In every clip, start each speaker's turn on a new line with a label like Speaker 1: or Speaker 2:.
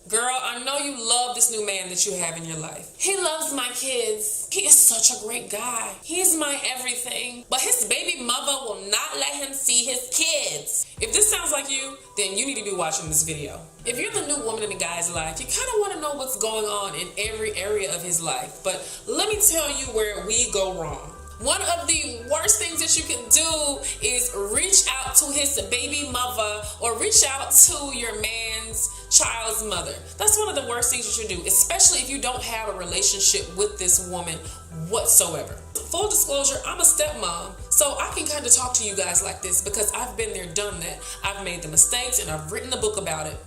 Speaker 1: Girl, I know you love this new man that you have in your life. He loves my kids. He is such a great guy. He's my everything. But his baby mother will not let him see his kids. If this sounds like you, then you need to be watching this video. If you're the new woman in a guy's life, you kind of want to know what's going on in every area of his life. But let me tell you where we go wrong. One of the worst things that you can do is reach out to his baby mother or reach out to your man's child's mother. That's one of the worst things you should do, especially if you don't have a relationship with this woman whatsoever. Full disclosure, I'm a stepmom, so I can kind of talk to you guys like this because I've been there, done that. I've made the mistakes and I've written a book about it.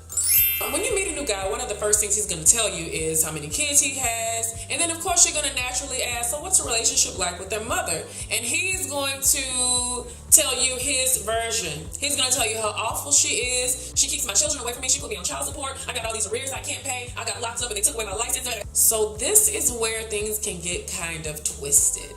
Speaker 1: When you meet a new guy, one of the first things he's going to tell you is how many kids he has. And then, of course, you're going to naturally ask, so what's the relationship like with their mother? And he's going to tell you his version. He's going to tell you how awful she is. She keeps my children away from me. She put me on child support. I got all these arrears I can't pay. I got locked up and they took away my license. So this is where things can get kind of twisted.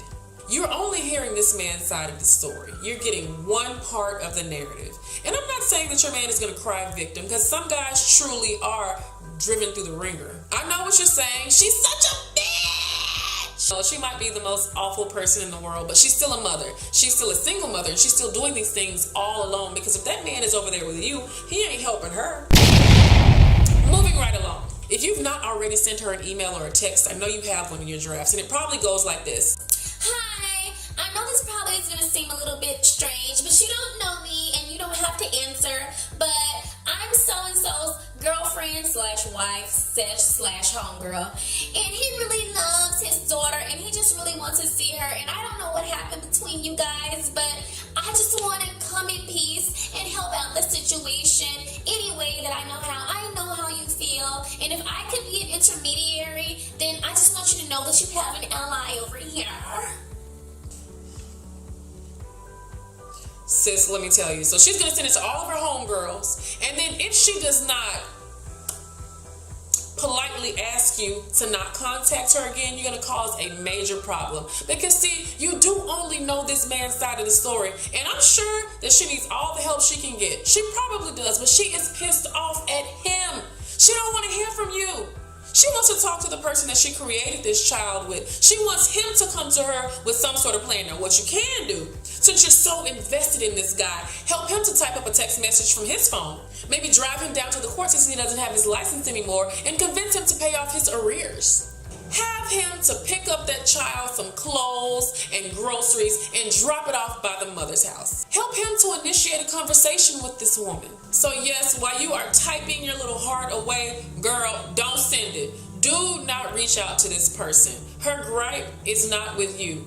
Speaker 1: You're only hearing this man's side of the story. You're getting one part of the narrative. And I'm not saying that your man is going to cry victim, because some guys truly are driven through the ringer. I know what you're saying. She's such a bitch. So she might be the most awful person in the world, but she's still a mother. She's still a single mother, and she's still doing these things all alone, because if that man is over there with you, he ain't helping her. Moving right along. If you've not already sent her an email or a text, I know you have one in your drafts, and it probably goes like this.
Speaker 2: Hi, I know this probably is going to seem a little bit strange, but you don't know me and you don't have to answer, but I'm so-and-so's girlfriend slash wife slash homegirl, and he really loves his daughter and he just really wants to see her, and I don't know what happened between you guys, but I just want to come in peace and help out the situation any way that I know how. I know how you feel, and if I could be an intermediary, then I just want you to know that you have an ally over here.
Speaker 1: Sis, let me tell you. So she's going to send it to all of her homegirls. And then if she does not politely ask you to not contact her again, you're going to cause a major problem. Because see, you do only know this man's side of the story. And I'm sure that she needs all the help she can get. She probably does, but she is pissed off at him. She don't want to hear from you. She wants to talk to the person that she created this child with. She wants him to come to her with some sort of plan. Now, what you can do, since you're so invested in this guy, help him to type up a text message from his phone. Maybe drive him down to the court since he doesn't have his license anymore and convince him to pay off his arrears. Have him to pick up that child some clothes and groceries and drop it off by the mother's house. Help him to initiate a conversation with this woman. So yes, while you are typing your little heart away, girl, don't send it. Do not reach out to this person. Her gripe is not with you.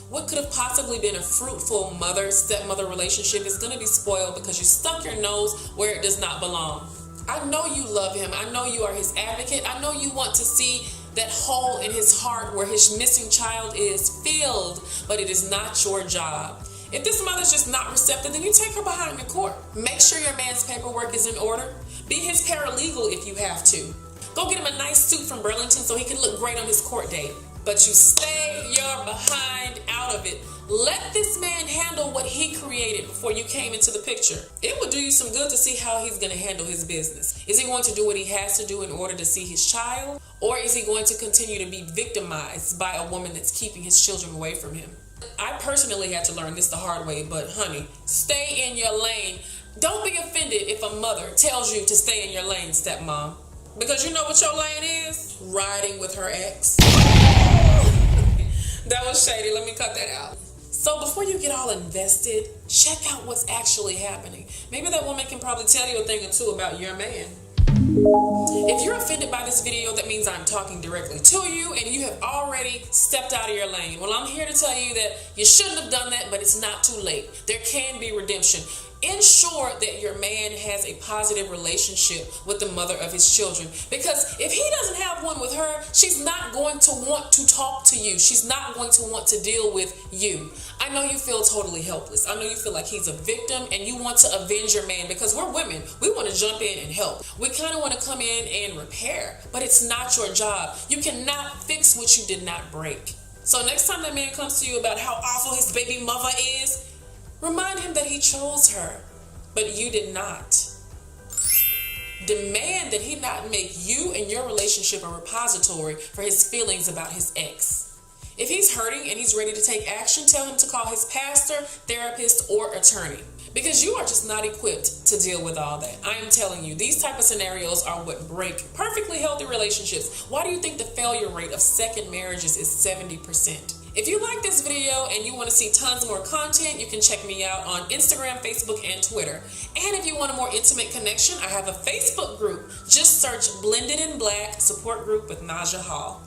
Speaker 1: What could have possibly been a fruitful mother-stepmother relationship is going to be spoiled because you stuck your nose where it does not belong. I know you love him. I know you are his advocate. I know you want to see that hole in his heart where his missing child is filled, but it is not your job. If this mother's just not receptive, then you take her behind the court. Make sure your man's paperwork is in order. Be his paralegal if you have to. Go get him a nice suit from Burlington so he can look great on his court date. But you stay your behind out of it. Let this man handle what he created before you came into the picture. It would do you some good to see how he's going to handle his business. Is he going to do what he has to do in order to see his child? Or is he going to continue to be victimized by a woman that's keeping his children away from him? I personally had to learn this the hard way, but honey, stay in your lane. Don't be offended if a mother tells you to stay in your lane, stepmom. Because you know what your lane is? Riding with her ex. That was shady. Let me cut that out. So before you get all invested, check out what's actually happening. Maybe that woman can probably tell you a thing or two about your man. If you're offended by this video, that means I'm talking directly to you and you have already stepped out of your lane. Well, I'm here to tell you that you shouldn't have done that, but it's not too late. There can be redemption. Ensure that your man has a positive relationship with the mother of his children. Because if he doesn't have one with her, she's not going to want to talk to you. She's not going to want to deal with you. I know you feel totally helpless. I know you feel like he's a victim and you want to avenge your man, because we're women. We want to jump in and help. We kind of want to come in and repair, but it's not your job. You cannot fix what you did not break. So next time that man comes to you about how awful his baby mother is, remind him that he chose her, but you did not. Demand that he not make you and your relationship a repository for his feelings about his ex. If he's hurting and he's ready to take action, tell him to call his pastor, therapist, or attorney. Because you are just not equipped to deal with all that. I am telling you, these type of scenarios are what break perfectly healthy relationships. Why do you think the failure rate of second marriages is 70%? If you like this video and you want to see tons more content, you can check me out on Instagram, Facebook, and Twitter. And if you want a more intimate connection, I have a Facebook group. Just search Blended in Black Support Group with Naja Hall.